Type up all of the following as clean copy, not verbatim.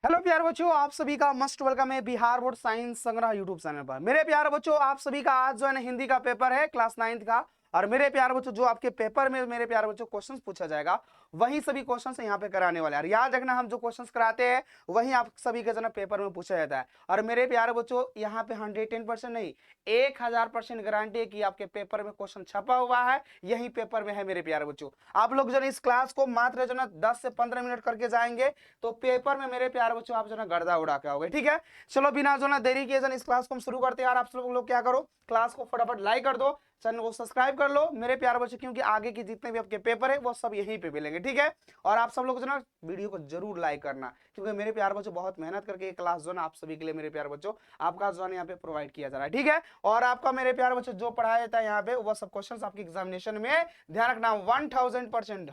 Hello प्यारे बच्चों, आप सभी का मस्ट वेलकम है बिहार बोर्ड साइंस संग्रह यूट्यूब चैनल पर। मेरे प्यारे बच्चों, आप सभी का आज जो है ना हिंदी का पेपर है क्लास 9th का। और मेरे प्यारे बच्चों, जो आपके पेपर में मेरे प्यारे बच्चों क्वेश्चंस पूछा जाएगा वही सभी क्वेश्चंस यहाँ पे कराने वाले हैं। याद रखना, हम जो क्वेश्चंस कराते हैं वही आप सभी के जो ना पेपर में पूछा जाता है। और मेरे प्यारे बच्चों, यहाँ पे 110% नहीं 1000% गारंटी है कि आपके पेपर में क्वेश्चन छपा हुआ है, यही पेपर में है। मेरे प्यारे बच्चों, आप लोग जो इस क्लास को मात्र जो ना 10 से 15 मिनट करके जाएंगे तो पेपर में मेरे प्यारे बच्चों आप जो ना गर्दा उड़ा के आओगे। ठीक है, चलो बिना जो ना देरी किए इस क्लास को हम शुरू करते हैं। यार आप सब लोग क्या करो, क्लास को फटाफट लाइक कर दो, चैनल को सब्सक्राइब कर लो मेरे प्यारे बच्चों, क्योंकि आगे के जितने भी आपके पेपर है वो सब यहीं पे मिलेंगे। ठीक है, और आप सब लोग जो ना वीडियो को जरूर लाइक करना, क्योंकि मेरे प्यारे बच्चों बहुत मेहनत करके ये क्लास जो ना आप सभी के लिए मेरे प्यारे बच्चों आपका जो है यहाँ पे प्रोवाइड किया जा रहा है। ठीक है, और आपका मेरे प्यारे बच्चों जो पढ़ाया जाता है यहाँ पे वो सब क्वेश्चन आपके एग्जामिनेशन में ध्यान रखना 1000%,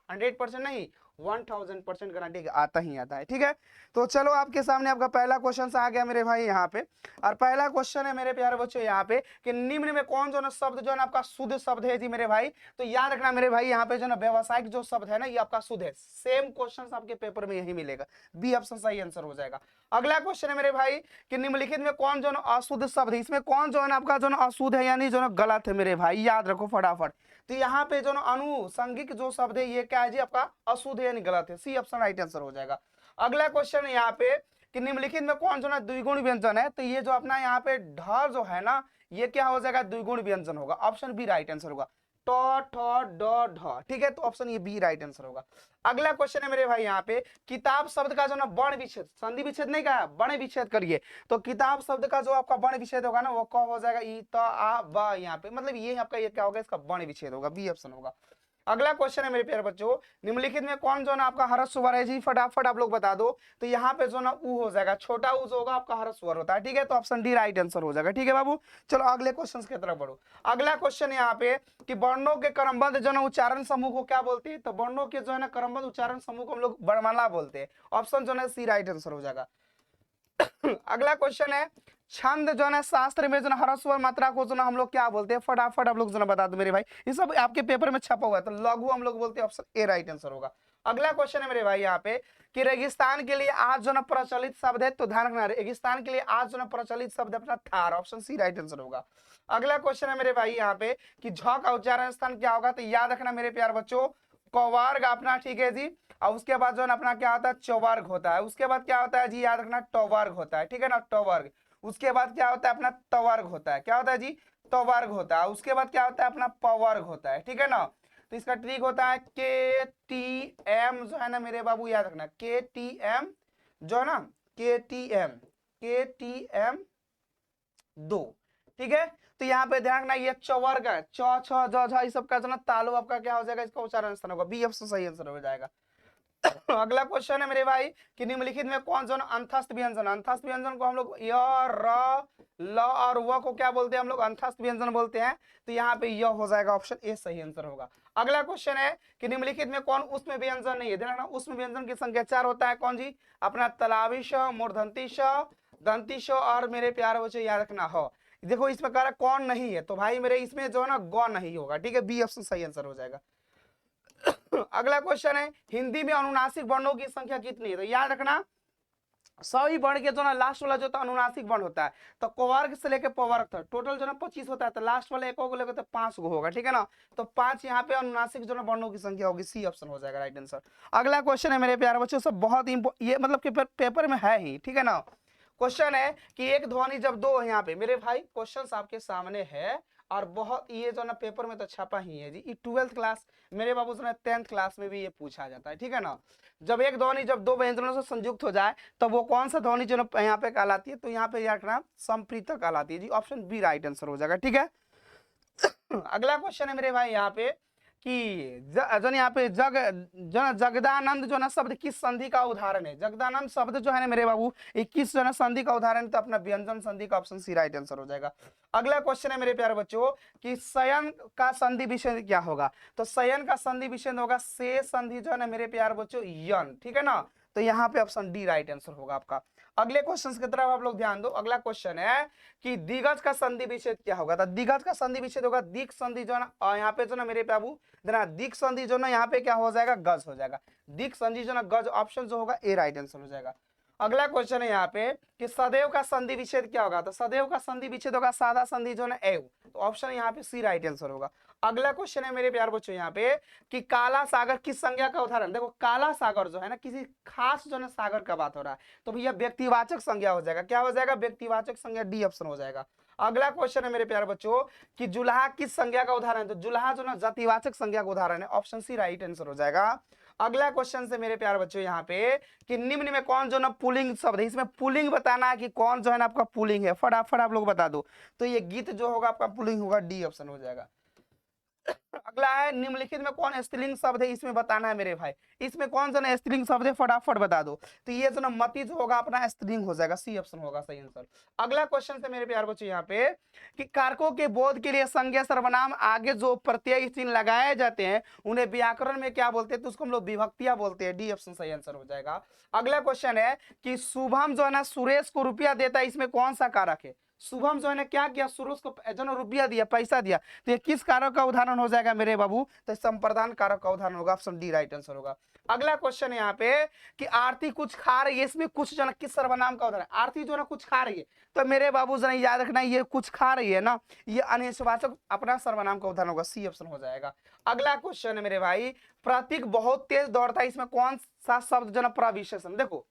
100% नहीं 1000% गारंटी आता ही आता है। ठीक है, तो चलो आपके सामने आपका पहला क्वेश्चन आ गया मेरे भाई यहाँ पे। और पहला क्वेश्चन है मेरे प्यारे बच्चों यहाँ पे कि निम्न में कौन जो ना शब्द जो है ना आपका शुद्ध शब्द है जी मेरे भाई। तो याद रखना मेरे भाई, यहाँ पे जो ना व्यवसायिक जो शब्द है ना ये आपका शुद्ध है। सेम क्वेश्चन आपके पेपर में यही मिलेगा, बी ऑप्शन सही आंसर हो जाएगा। अगला क्वेश्चन है मेरे भाई कि निम्नलिखित में कौन जो ना अशुद्ध शब्द है, इसमें कौन जो है ना आपका जो ना अशुद्ध है यानी जो ना गलत है मेरे भाई, याद रखो फटाफट। तो यहाँ पे जो ना अनुसंगिक जो शब्द है ये क्या है जी, आपका अशुद्ध है यानी गलत है, सी ऑप्शन राइट आंसर हो जाएगा। अगला क्वेश्चन है यहाँ पे कि निम्नलिखित में कौन जो ना द्विगुण व्यंजन है। तो ये जो अपना यहाँ पे ढ जो है ना ये क्या हो जाएगा, द्विगुण व्यंजन होगा, ऑप्शन बी राइट आंसर होगा। ट ठ ड ढ, ठीक है, तो ऑप्शन ये बी राइट आंसर होगा। अगला क्वेश्चन है मेरे भाई यहाँ पे किताब शब्द का जो ना वर्ण विच्छेद, संधि विच्छेद नहीं कहा, वर्ण विच्छेद करिए। तो किताब शब्द का जो आपका वर्ण विच्छेद होगा ना वो क हो जाएगा ई त आ ब, यहाँ पे मतलब ये आपका ये क्या होगा, इसका वर्ण विच्छेद होगा, बी ऑप्शन होगा। अगला क्वेश्चन है मेरे प्यारे बच्चों, निम्नलिखित में कौन जो ना आपका हरस स्वर है जी, फटाफट आप लोग बता दो। तो यहाँ पे जो ना ऊ हो जाएगा, छोटा ऊ जो होगा आपका हरस स्वर होता है। ठीक है, तो ऑप्शन डी राइट आंसर हो जाएगा। ठीक है बाबू, चलो अगले क्वेश्चन की तरफ बढ़ो। अगला क्वेश्चन यहाँ पे कि वर्णों के क्रमबद्ध जो ना उच्चारण समूह को क्या बोलते हैं। तो वर्णों के जो है ना क्रमबद्ध उच्चारण समूह को हम लोग वर्णमाला बोलते हैं, ऑप्शन जो है सी राइट आंसर हो जाएगा। अगला क्वेश्चन है छंद जो है शास्त्र में जो है ह्रस्व और मात्रा को जो ना हम लोग क्या बोलते हैं, फटाफट आप लोग जो ना बता दो मेरे भाई, ये सब आपके पेपर में छपा हुआ है। तो लघु हम लोग बोलते हैं, ऑप्शन ए राइट आंसर होगा। अगला क्वेश्चन है मेरे भाई यहाँ पे कि रेगिस्तान के लिए आज जो ना प्रचलित शब्द है। तो ध्यान रखना, रेगिस्तान के लिए आज जो ना प्रचलित शब्द अपना थार, ऑप्शन सी राइट आंसर होगा। अगला क्वेश्चन है मेरे भाई यहाँ पे कि झ का उच्चारण स्थान क्या होगा। तो याद रखना मेरे प्यार बच्चों, कौवार्ग अपना, ठीक है जी, और उसके बाद जो है अपना क्या होता है, चौवर्ग होता है। उसके बाद क्या होता है जी, याद रखना टवर्ग होता है, ठीक है ना, टवर्ग। उसके बाद क्या होता है अपना तवर्ग होता है, क्या होता है जी, तवर्ग होता है। उसके बाद क्या होता है अपना पवर्ग होता है, ठीक है ना। तो इसका ट्रिक होता है के टी एम जो है ना मेरे बाबू, याद रखना के टी एम जो है ना, के टी एम 2, ठीक है। तो यहाँ पे ध्यान रखना ये चौवर्ग है, च छ ज झ इस सब का जो ना तालु आपका क्या हो जाएगा, इसका उच्चारण स्थान होगा, बी ऑप्शन सही आंसर हो जाएगा। अगला क्वेश्चन है मेरे भाई कि निम्नलिखित में कौन सा अंतस्थ व्यंजन, अंतस्थ व्यंजन को हम लोग य र ल और व को क्या बोलते हैं, हम लोग अंतस्थ व्यंजन बोलते हैं। तो यहाँ पे य हो जाएगा, ऑप्शन ए सही आंसर होगा। अगला क्वेश्चन है कि निम्नलिखित में कौन उसमें व्यंजन नहीं है। ध्यान रखना, उसमें व्यंजन की संख्या 4 होता है, कौन जी, अपना तलाविश, मूर्धन्तिश, दंतिश और मेरे प्यारे बच्चों याद रखना हो। देखो इसमें कह रहा कौन नहीं है, तो भाई मेरे इसमें जो है ना ग नहीं होगा, ठीक है, बी ऑप्शन सही आंसर हो जाएगा। अगला क्वेश्चन है हिंदी में अनुनासिक वर्णों की संख्या कितनी है। तो याद रखना सभी वर्ण के जो ना लास्ट वाला जो अनुनासिक वर्ण होता है, तो कवर्ग से लेकर पवर्ग तक टोटल जो ना 25 होता है, तो लास्ट वाले एक को लेकर तो 5 गो होगा, ठीक है ना। तो 5 यहाँ पे अनुनासिक जो ना वर्णों की संख्या होगी, सी ऑप्शन हो जाएगा राइट आंसर। अगला क्वेश्चन है मेरे प्यारे बच्चों, सब बहुत ये मतलब कि पेपर में है ही, ठीक है ना। क्वेश्चन है कि एक ध्वनि जब दो, यहाँ पे मेरे भाई क्वेश्चन आपके सामने है और बहुत ये जो ना पेपर में तो छपा ही है जी, 12th क्लास मेरे बाबू से 10th क्लास में भी ये पूछा जाता है, ठीक है ना। जब एक ध्वनि जब दो व्यंजनों से संयुक्त हो जाए तो वो कौन सा ध्वनि जो ना यहाँ पे कहलाती है। तो यहाँ पे याद रखना संप्रीतक कहलाती है जी, ऑप्शन बी राइट आंसर हो जाएगा, ठीक है। अगला क्वेश्चन है मेरे भाई यहाँ पे कि जन यहाँ पे जगदानंद जो ना शब्द किस संधि का उदाहरण है। जगदानंद शब्द जो है ना मेरे बाबू ये किस जो ना संधि का उदाहरण, तो अपना व्यंजन संधि का, ऑप्शन सी राइट आंसर हो जाएगा। अगला क्वेश्चन है मेरे प्यारे बच्चों कि शयन का संधि विच्छेद क्या होगा। तो शयन का संधि विच्छेद होगा से संधि जो है ना मेरे प्यारे बच्चों यन, ठीक है ना। तो यहाँ पे ऑप्शन डी राइट आंसर होगा आपका। अगले क्वेश्चन की तरफ आप लोग ध्यान दो। अगला क्वेश्चन है कि दिग्गज का संधि विच्छेद क्या होगा। तो दिग्गज का संधि विच्छेद होगा दिक संधि जो है ना, यहाँ पे जो ना मेरे बाबू देना दिक संधि जो ना यहाँ पे क्या हो जाएगा, गज हो जाएगा। दिक संधि जो ना गज, ऑप्शन जो होगा ए राइट आंसर हो जाएगा। अगला क्वेश्चन है यहाँ पे कि सदैव का संधि विच्छेद क्या होगा। तो सदैव का संधि विच्छेद होगा सादा संधि जो ना एव, तो ऑप्शन यहाँ पे सी राइट आंसर होगा। अगला क्वेश्चन है मेरे प्यार बच्चों यहाँ पे कि काला सागर किस संज्ञा का उदाहरण। देखो काला सागर जो है ना किसी खास जो है सागर का बात हो रहा है, तो भैया व्यक्तिवाचक संज्ञा हो जाएगा। क्या हो जाएगा, व्यक्तिवाचक संज्ञा, डी ऑप्शन हो जाएगा। अगला क्वेश्चन है मेरे प्यारे बच्चों कि जुलाहा किस संज्ञा का उदाहरण है। तो जुलाहा जो ना जातिवाचक संज्ञा का उदाहरण है, ऑप्शन सी राइट आंसर हो जाएगा। अगला क्वेश्चन से मेरे प्यारे बच्चों यहाँ पे कि निम्न में कौन जो ना पुलिंग शब्द है, इसमें पुलिंग बताना है कि कौन जो है ना आपका पुलिंग है, फटाफट आप लोग बता दो। तो ये गीत जो होगा आपका पुलिंग होगा, डी ऑप्शन हो जाएगा। अगला है निम्नलिखित में कौन स्त्रीलिंग शब्द है, इसमें बताना है मेरे भाई। इसमें कौन सा ना स्त्रीलिंग शब्द है, फटाफट बता दो। तो ये जो ना मति जो होगा अपना स्त्रीलिंग हो जाएगा, सी ऑप्शन होगा सही आंसर। अगला क्वेश्चन से मेरे प्यार बच्चों यहाँ पे कि कारकों के बोध के लिए संज्ञा सर्वनाम आगे जो प्रत्यय चिन्ह लगाए जाते हैं उन्हें व्याकरण में क्या बोलते हैं, तो उसको हम लोग विभक्तियां बोलते हैं, डी ऑप्शन सही आंसर हो जाएगा। अगला क्वेश्चन है कि शुभम जो है ना सुरेश को रुपया देता है, इसमें कौन सा कारक है। शुभम जो है ना क्या किया, सुरेश को जो ना रुपया दिया, पैसा दिया, तो ये किस कारक का उदाहरण हो जाएगा मेरे बाबू, तो संप्रदान कारक का उदाहरण होगा, ऑप्शन डी राइट आंसर होगा। अगला क्वेश्चन है यहाँ पे कि आरती कुछ खा रही है, इसमें कुछ जो ना किस सर्वनाम का उदाहरण। आरती जो ना कुछ खा रही है, तो मेरे बाबू जरा याद रखना ये कुछ खा रही है ना, ये अनिश्चयवाचक अपना सर्वनाम का उदाहरण होगा, सी ऑप्शन हो जाएगा। अगला क्वेश्चन है मेरे भाई प्रतीक बहुत तेज दौड़ता है, इसमें कौन सा शब्द जो ना प्रविशेषण। देखो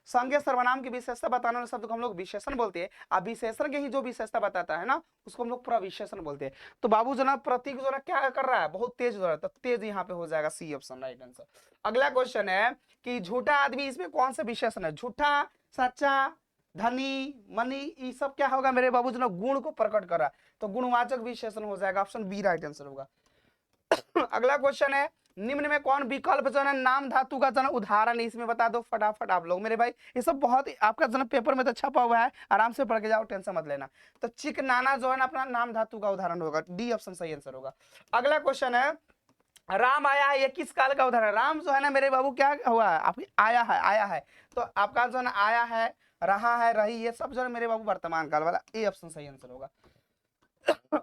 संज्ञा सर्वनाम की विशेषता बताने वाले शब्द को हम लोग विशेषण बोलते हैं, अब विशेषण के ही जो विशेषता बताता है ना उसको हम लोग प्रविशेषण बोलते हैं। तो बाबू जो ना प्रतीक जो ना क्या कर रहा है, बहुत तेज दौड़ रहा है, तो तेज यहाँ पे हो जाएगा, सी ऑप्शन राइट आंसर। अगला क्वेश्चन है कि झूठा आदमी, इसमें कौन सा विशेषण है। झूठा, सच्चा, धनी, मनी, ये सब क्या होगा मेरे बाबू जो ना गुण को प्रकट कर रहा है, तो गुणवाचक विशेषण हो जाएगा, ऑप्शन बी राइट आंसर होगा। अगला क्वेश्चन है निम्न में कौन विकल्प जो है नाम धातु का जो है उदाहरण है, इसमें बता दो फटाफट आप लोग मेरे भाई। ये सब बहुत आपका जो है पेपर में तो छपा हुआ है, आराम से पढ़ के जाओ, टेंशन मत लेना। तो चिकनाना जो है ना अपना नाम धातु का उदाहरण होगा, डी ऑप्शन सही आंसर होगा। अगला क्वेश्चन है राम आया है, ये किस काल का उदाहरण है। राम जो है ना मेरे बाबू क्या हुआ है, आपकी आया है, तो आपका जो है ना आया है, रहा है, रही, ये सब जो है मेरे बाबू वर्तमान काल वाला, ए ऑप्शन सही आंसर होगा।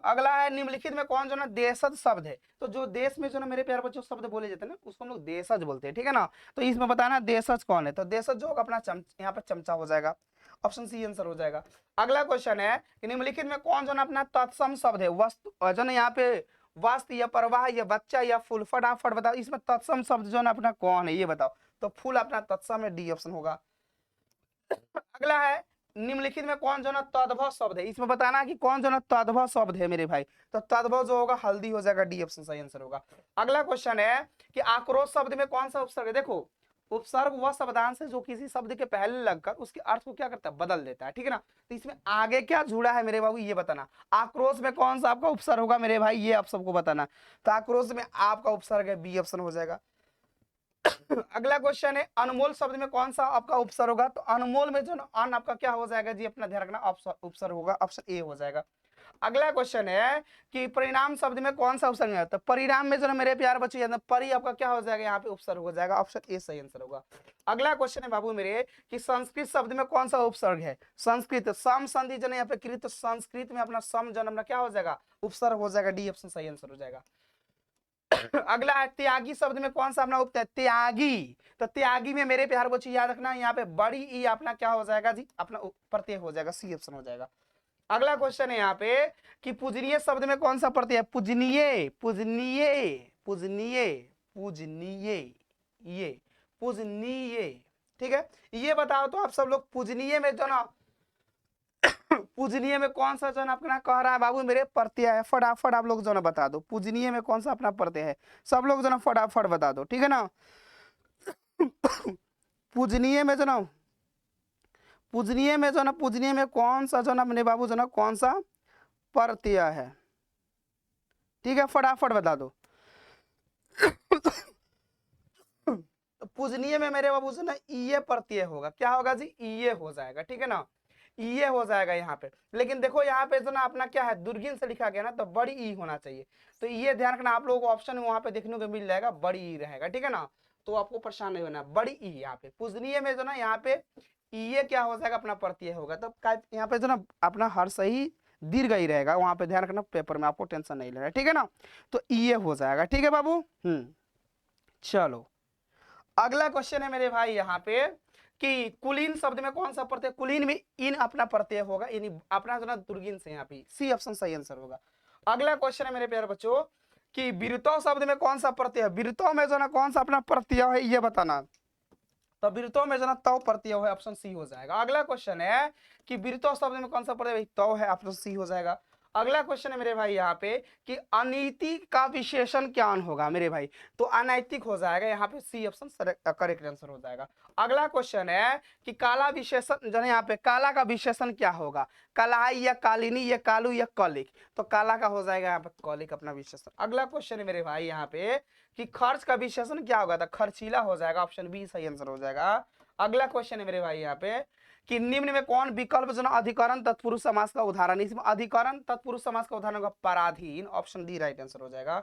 अगला है निम्नलिखित में कौन जो ना देशज शब्द है। तो जो देश में जो ना मेरे प्यारे बच्चों शब्द बोले जाते हैं ना उसको हम लोग देशज बोलते हैं, ठीक है ना। तो इसमें बताना देशज कौन है, तो देशज जो होगा अपना यहाँ पे चमचा हो जाएगा, ऑप्शन सी आंसर हो जाएगा। अगला क्वेश्चन है कि निम्नलिखित में कौन जो ना अपना तत्सम शब्द है, वस्तु जो ना यहाँ पे वस्त्र या प्रवाह या बच्चा या फूल, फटाफट बताओ इसमें तत्सम शब्द जो ना अपना कौन है, ये बताओ। तो फूल अपना तत्सम है, डी ऑप्शन होगा। अगला है निम्नलिखित में कौन जो ना तद्भव शब्द है, इसमें बताना कि कौन जो ना तद्भव शब्द है मेरे भाई। तो तद्भव जो होगा हल्दी हो जाएगा, डी ऑप्शन सही आंसर होगा। अगला क्वेश्चन है कि आक्रोश शब्द में कौन सा उपसर्ग है। देखो उपसर्ग वह शब्दांश है जो किसी शब्द के पहले लगकर उसके अर्थ को क्या करता है, बदल देता है, ठीक है ना। तो इसमें आगे क्या जुड़ा है मेरे बाबू, ये बताना। आक्रोश में कौन सा आपका उपसर्ग होगा मेरे भाई, ये आप सबको बताना। तो आक्रोश में आपका उपसर्ग है, बी ऑप्शन हो जाएगा। अगला क्वेश्चन है अनमोल शब्द में कौन सा आपका उपसर्ग होगा। तो अनमोल में जो ना अन आपका क्या हो जाएगा जी, अपना ध्यान रखना, उपसर्ग होगा, ऑप्शन ए हो जाएगा। अगला क्वेश्चन है कि परिणाम शब्द में कौन सा उपसर्ग है। तो परिणाम में जो ना मेरे प्यार बच्चे परि आपका क्या हो जाएगा, यहाँ पे उपसर्ग हो जाएगा, ऑप्शन ए सही आंसर होगा। अगला क्वेश्चन है बाबू मेरे कि संस्कृत शब्द में कौन सा उपसर्ग है। संस्कृत सम संधि जन यहाँ पे कृत, संस्कृत में अपना सम जन्म क्या हो जाएगा, उपसर्ग हो जाएगा, डी ऑप्शन सही आंसर हो जाएगा। अगला है त्यागी शब्द में कौन सा अपना उपसर्ग, त्यागी। तो त्यागी में मेरे प्यार बच्चे याद रखना यहाँ पे बड़ी ई अपना क्या हो जाएगा जी, अपना प्रत्यय हो जाएगा, सी ऑप्शन हो जाएगा। अगला क्वेश्चन है यहाँ पे कि पूजनीय शब्द में कौन सा प्रत्यय है। पूजनीय, पूजनीय, पूजनीय, पूजनीय, ये पूजनीय, ठीक है। ये बताओ तो आप सब लोग पूजनीय में जो ना पूजनीय में कौन सा जो ना अपना कह रहा है बाबू मेरे प्रत्यय है, फटाफट आप लोग जो ना बता दो। पूजनीय में कौन सा अपना प्रत्यय है, सब लोग जो ना फटाफट बता दो, ठीक है ना। पूजनीय में जो ना पूजनीय में जो ना पूजनीय में कौन सा जो ना मेरे बाबू जो ना कौन सा प्रत्यय है, ठीक है, फटाफट बता दो। पूजनीय में मेरे बाबू जो ना ये प्रत्यय होगा, क्या होगा जी, ये हो जाएगा, ठीक है ना, ये हो जाएगा यहाँ पे। लेकिन देखो यहाँ पे जो ना अपना क्या है दुर्गिन से लिखा गया ना, तो बड़ी ई होना चाहिए। तो ये ध्यान रखना, आप लोगों को ऑप्शन वहां पे देखने को मिल जाएगा, बड़ी ई रहेगा, ठीक है ना। तो आपको परेशान नहीं होना। बड़ी ई यहाँ पे पूजनीय में जो ना यहाँ पे ये क्या हो जाएगा, अपना प्रत्यय होगा, तब यहाँ पे जो ना अपना हर सही दीर्घ ही रहेगा, वहां पे ध्यान रखना, पेपर में आपको टेंशन नहीं लेना, ठीक है ना। तो ये हो जाएगा, ठीक है बाबू। चलो अगला क्वेश्चन है मेरे भाई यहाँ पे कि कुलीन शब्द में कौन सा प्रत्यय, कुलीन में इन अपना प्रत्यय होगा, इन अपना जो ना दुर्गिन से, यहाँ पे सी ऑप्शन सही आंसर होगा। अगला क्वेश्चन है मेरे प्यारे बच्चों कि बिरतो शब्द में कौन सा प्रत्यय है, बिरतो में जो ना कौन सा अपना प्रत्यय है ये बताना। तो बिरतो में जो ना तव प्रत्यय है, ऑप्शन सी हो जाएगा। अगला क्वेश्चन है कि बिरतो शब्द में कौन सा प्रत्यय, तव है, ऑप्शन सी हो जाएगा। अगला क्वेश्चन है मेरे भाई यहाँ पे कि अनीति का विशेषण क्या होगा मेरे भाई, तो अनैतिक हो जाएगा, यहाँ पे सी ऑप्शन करेक्ट आंसर हो जाएगा। अगला क्वेश्चन है कि काला विशेषण जो है यहाँ पे काला का विशेषण क्या होगा, कलाई या कालिनी या कालू या कलिक, तो काला का हो जाएगा यहाँ पे कलिक अपना विशेषण। अगला क्वेश्चन है मेरे भाई यहाँ पे कि खर्च का विशेषण क्या होगा, तो खर्चीला हो जाएगा, ऑप्शन बी सही आंसर हो जाएगा। अगला क्वेश्चन है मेरे भाई यहाँ पे कि निम्न में कौन विकल्प जो अधिकरण तत्पुरुष समास का उदाहरण, इसमें अधिकरण तत्पुरुष समास का उदाहरण होगा पराधीन, ऑप्शन डी राइट आंसर हो जाएगा।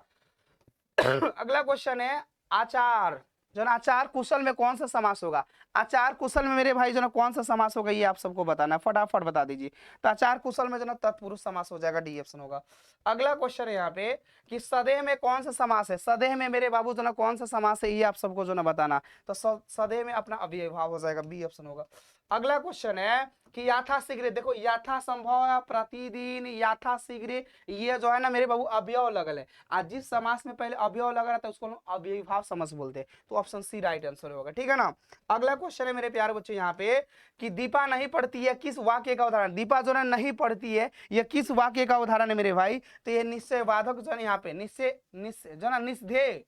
अगला क्वेश्चन है आचार जो ना आचार कुशल में कौन सा समास होगा, आचार कुशल में मेरे भाई जो ना कौन सा समास होगा ये आप सबको बताना है, फटाफट बता दीजिए। तो आचार कुशल में जो ना तत्पुरुष समास हो जाएगा, डी ऑप्शन होगा। अगला क्वेश्चन है यहाँ पे कि सदेह में कौन सा समास है, सदेह में मेरे बाबू जो ना कौन सा समास है ये आप सबको जो ना बताना, तो सदेह में अपना अव्ययभाव हो जाएगा, बी ऑप्शन होगा। अगला क्वेश्चन है कि यथाशीघ्र, देखो यथासंभव, प्रतिदिन, यथाशीघ्र, ये जो है ना मेरे बाबू अवयव लगल है, आज जिस समास में पहले अवयव लगा रहता है उसको अव्ययीभाव समास बोलते हैं, तो ऑप्शन सी राइट आंसर होगा, ठीक है ना। अगला क्वेश्चन है मेरे प्यारे बच्चों यहाँ पे कि दीपा नहीं पढ़ती है, किस वाक्य का उदाहरण, दीपा जो है नहीं पढ़ती है यह किस वाक्य का उदाहरण है मेरे भाई, तो ये निश्चय वादक जो है यहाँ पे निश्चय जो ना निषेध,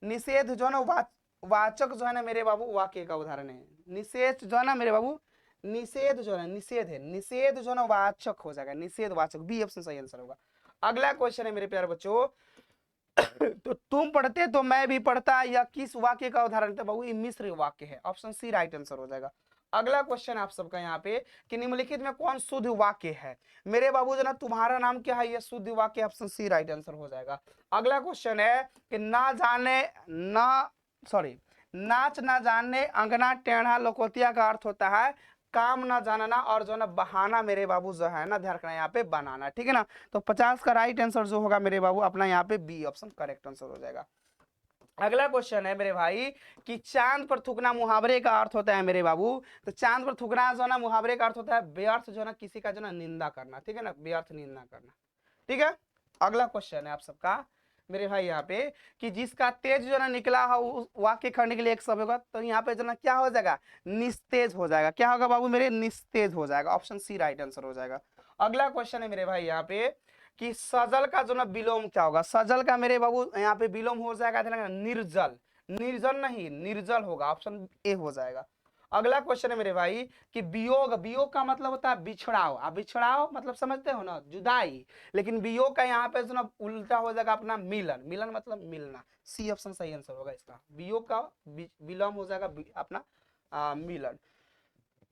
निषेध जो ना वाचक जो है ना मेरे बाबू वाक्य का उदाहरण है, निषेध जो है ना मेरे बाबू निषेध जो है निषेध है, निषेध जो ना वाचक हो जाएगा, निषेध वाचक, बी ऑप्शन सही आंसर होगा। अगला क्वेश्चन है मेरे प्यारे बच्चों तो तुम पढ़ते तो मैं भी पढ़ता, या किस वाक्य का उदाहरण है, बाबू ये मिश्र वाक्य है, ऑप्शन सी राइट आंसर हो जाएगा। अगला क्वेश्चन आप सबका यहाँ पे कि निम्नलिखित में कौन शुद्ध वाक्य है, मेरे बाबू जना तुम्हारा नाम क्या है, यह शुद्ध वाक्य, ऑप्शन सी राइट आंसर हो जाएगा। अगला क्वेश्चन है कि ना जाने ना सॉरी नाच ना जानने अंगना टेढ़ा लोकोतिया का अर्थ होता है काम ना जानना और जो ना बहाना मेरे बाबू जो है ना ध्यान रखना यहाँ पे बनाना, ठीक है ना। तो 50 का राइट आंसर जो होगा मेरे बाबू अपना यहाँ पे बी ऑप्शन करेक्ट आंसर हो जाएगा। अगला क्वेश्चन है मेरे भाई कि चांद पर थूकना मुहावरे का अर्थ होता है मेरे बाबू, तो चांद पर थूकना जो ना मुहावरे का अर्थ होता है व्यर्थ जो ना किसी का जो ना निंदा करना, ठीक है ना, व्यर्थ निंदा करना, ठीक है। अगला क्वेश्चन है आप सबका मेरे भाई यहाँ पे कि जिसका तेज जो ना निकला है उस वाक्य खंड के लिए एक शब्द होगा, तो यहाँ पे जो ना क्या हो जाएगा, निस्तेज हो जाएगा, क्या होगा बाबू मेरे, निस्तेज हो जाएगा, ऑप्शन सी राइट आंसर हो जाएगा। अगला क्वेश्चन है मेरे भाई यहाँ पे कि सजल का जो ना विलोम क्या होगा, सजल का मेरे बाबू यहाँ पे विलोम हो जाएगा निर्जल, निर्जल नहीं निर्जल होगा, ऑप्शन ए हो जाएगा। अगला क्वेश्चन है मेरे भाई कि वियोग, वियोग का मतलब होता है बिछड़ाव, आप बिछड़ाव मतलब समझते हो ना जुदाई, लेकिन वियोग का यहाँ पे जो ना उल्टा हो जाएगा अपना मिलन, मिलन मतलब मिलना, सी ऑप्शन सही आंसर होगा इसका, वियोग का विलोम हो जाएगा अपना मिलन।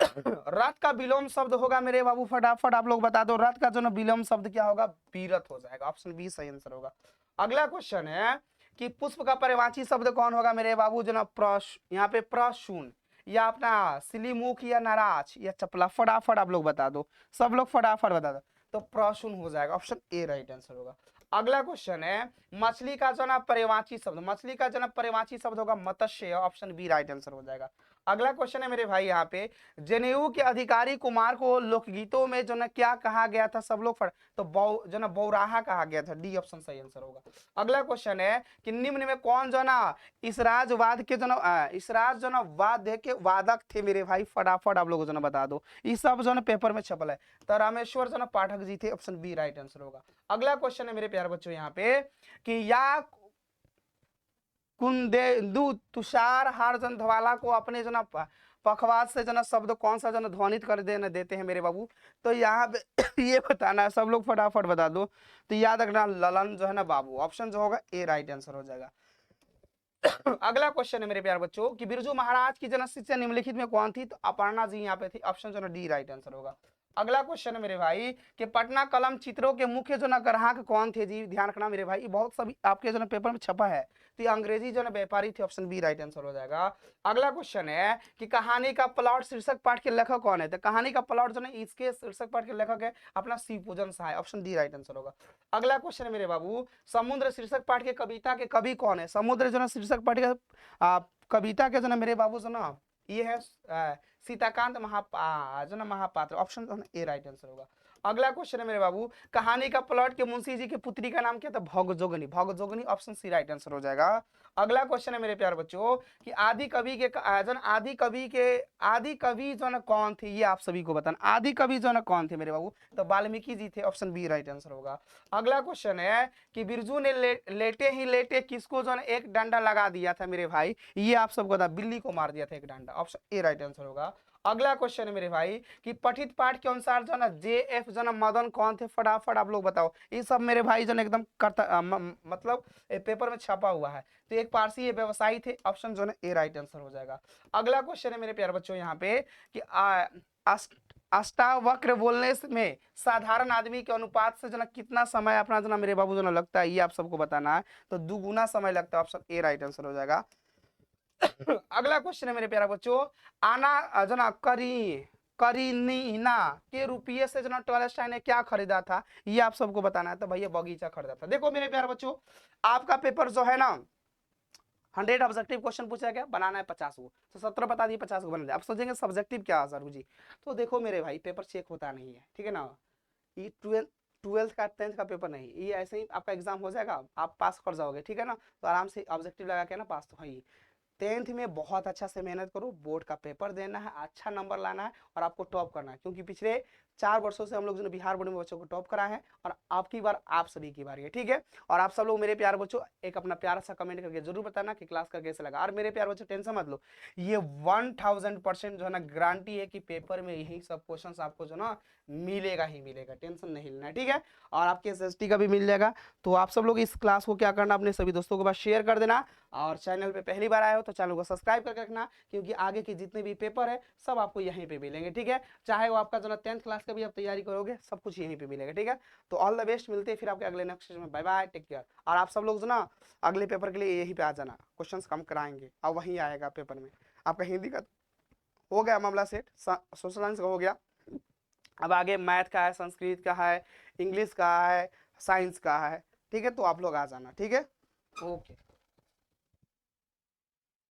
रथ का विलोम शब्द होगा मेरे बाबू, फटाफट आप लोग बता दो, रथ का जो ना विलोम शब्द क्या होगा, बीरथ हो जाएगा, ऑप्शन बी सही आंसर होगा। अगला क्वेश्चन है कि पुष्प का पर्यायवाची शब्द कौन होगा मेरे बाबू, जो ना यहाँ पे प्रशून या अपना सिलीमुख या नाराज या चपला, फटाफट आप लोग बता दो, सब लोग फटाफट बता दो, तो प्रशून हो जाएगा, ऑप्शन ए राइट आंसर होगा। अगला क्वेश्चन है मछली का जो ना पर्यायवाची शब्द, मछली का जो ना पर्यायवाची शब्द होगा मत्स्य, ऑप्शन बी राइट आंसर हो जाएगा। अगला क्वेश्चन है मेरे भाई यहाँ पे जनेऊ के अधिकारी कुमार को लोकगीतों में जो ना क्या कहा गया था, सब लोग तो जो ना बौराहा कहा गया था, डी ऑप्शन सही आंसर होगा। अगला क्वेश्चन है कि निम्न में कौन जो ना इसराजवाद के जो ना इसराज जो ना वाद के वादक थे मेरे भाई, फटाफट आप लोग जो ना बता दो, ये सब जो ना पेपर में छपल है, तो रामेश्वर जो ना पाठक जी थे, ऑप्शन बी राइट आंसर होगा। अगला क्वेश्चन है मेरे प्यारे बच्चों यहाँ पे कि या कुंदेंदु तुषार हारचंद धवाला को अपने जो ना पखवाज से जो ना शब्द कौन सा जो ना ध्वनित कर देते हैं मेरे बाबू, तो यहाँ पे ये बताना है, सब लोग फटाफट बता दो, तो याद रखना ललन जो है ना बाबू, ऑप्शन जो होगा ए राइट आंसर हो जाएगा। अगला क्वेश्चन है मेरे प्यारे बच्चों कि बिरजू महाराज की जन शिष्या निम्नलिखित में कौन थी, तो अपर्णा जी यहाँ पे थी, ऑप्शन जो ना डी राइट आंसर होगा। अगला क्वेश्चन है मेरे भाई कि पटना कलम चित्रों के मुख्य जो ना ग्राहक कौन थे जी, ध्यान रखना मेरे भाई, बहुत सभी आपके जो ना पेपर में छपा है, तो ये अंग्रेजी जो है ना व्यापारी थे, ऑप्शन बी राइट आंसर हो जाएगा। अगला क्वेश्चन है कि कहानी का प्लॉट शीर्षक पाठ के लेखक कौन है? तो कहानी का प्लॉट जो है इसके शीर्षक पाठ के लेखक है अपना शिवपूजन सहाय, ऑप्शन डी राइट आंसर होगा। अगला क्वेश्चन है मेरे बाबू, समुद्र शीर्षक पाठ के कविता के कवि कौन है? समुद्र जो है शीर्षक पाठ के कविता के जो है मेरे बाबू जो ना ये है सीताकांत जो ना महापात्र, ऑप्शन जो है ए राइट आंसर होगा। अगला क्वेश्चन है मेरे बाबू, कहानी का प्लॉट के मुंशी जी की पुत्री का नाम क्या था? भगजोगनी, भगजोगनी, ऑप्शन सी राइट आंसर हो जाएगा। अगला क्वेश्चन है मेरे प्यारे बच्चों कि आदि कवि जो ना कौन थे, ये आप सभी को बताना। आदि कवि जो ना कौन थे मेरे बाबू? तो वाल्मीकि जी थे, ऑप्शन बी राइट आंसर होगा। अगला क्वेश्चन है कि बिरजू ने लेटे ही लेटे किसको जो ना एक डंडा लगा दिया था मेरे भाई? ये आप सबको बता, बिल्ली को मार दिया था एक डंडा, ऑप्शन ए राइट आंसर होगा। अगला क्वेश्चन है मेरे भाई कि पठित पाठ के अनुसार जो ना JF जो ना मदन कौन थे? फटाफट आप लोग बताओ। ये सब मेरे भाई जो ना एकदम मतलब पेपर में छपा हुआ है। तो एक पारसी ये व्यवसायी थे, ऑप्शन जो ना ए राइट आंसर हो जाएगा। अगला क्वेश्चन है मेरे प्यारे बच्चों यहाँ पे कि अष्टावक्र बोलने में साधारण आदमी के अनुपात से जो ना कितना समय अपना जो ना मेरे बाबू जो ना लगता है, ये आप सबको बताना है। तो दुगुना समय लगता है, ऑप्शन ए राइट आंसर हो जाएगा। अगला क्वेश्चन है मेरे प्यारा बच्चों, आना जो ना करीनीना के रुपये से जो ना टॉलस्टॉय ने क्या खरीदा था? ये आप सबको बताना है। तो भैया बगीचा खरीदा था। देखो मेरे प्यारे बच्चों, आपका पेपर जो है ना 100 ऑब्जेक्टिव क्वेश्चन पूछा गया, बनाना है 50 को, तो 17 बता दिए, 50 को बना दिया। अब सोचेंगे सब्जेक्टिव क्या सर जी? तो देखो मेरे भाई पेपर चेक होता नहीं है, ठीक है ना। ये ट्वेल्थ का 10th का पेपर नहीं, ये ऐसे ही आपका एग्जाम हो जाएगा, आप पास कर जाओगे, ठीक है ना। तो आराम से ऑब्जेक्टिव लगा के ना पास तो है। 10th में बहुत अच्छा से मेहनत करो, बोर्ड का पेपर देना है, अच्छा नंबर लाना है और आपको टॉप करना है, क्योंकि पिछले 4 वर्षों से हम लोग जो बिहार बोर्ड में बच्चों को टॉप करा है और आपकी बार आप सभी की बारी है, ठीक है। और आप सब लोग मेरे प्यारे बच्चों एक अपना प्यारा सा कमेंट करके जरूर बताना कि क्लास का कैसे लगा। और मेरे प्यारे बच्चों टेंशन मत लो, ये 1000% जो है ना गारंटी है कि पेपर में यही सब क्वेश्चन आपको जो ना मिलेगा ही मिलेगा, टेंशन नहीं लेना, ठीक है। और आपके SST का भी मिल जाएगा। तो आप सब लोग इस क्लास को क्या करना, अपने सभी दोस्तों के पास शेयर कर देना। और चैनल पे पहली बार आए हो तो चैनल को सब्सक्राइब करके रखना, क्योंकि आगे के जितने भी पेपर है सब आपको यहीं पे मिलेंगे, ठीक है। चाहे वो आपका जो ना 10th क्लास का भी आप तैयारी करोगे, सब कुछ यहीं पे मिलेगा, ठीक है। तो ऑल द बेस्ट, मिलते हैं फिर आपके अगले नेक्स्ट में। Bye bye, take care. और आप सब लोग जो ना अगले पेपर के लिए यहीं पे आ जाना, क्वेश्चंस कम कराएंगे और वहीं आएगा पेपर में। आपका हिंदी का हो गया मामला सेट, सोशल साइंस का हो गया, अब आगे मैथ का है, संस्कृत का है, इंग्लिश का है, साइंस का है, ठीक है। तो आप लोग आ जाना, ठीक है। ओके।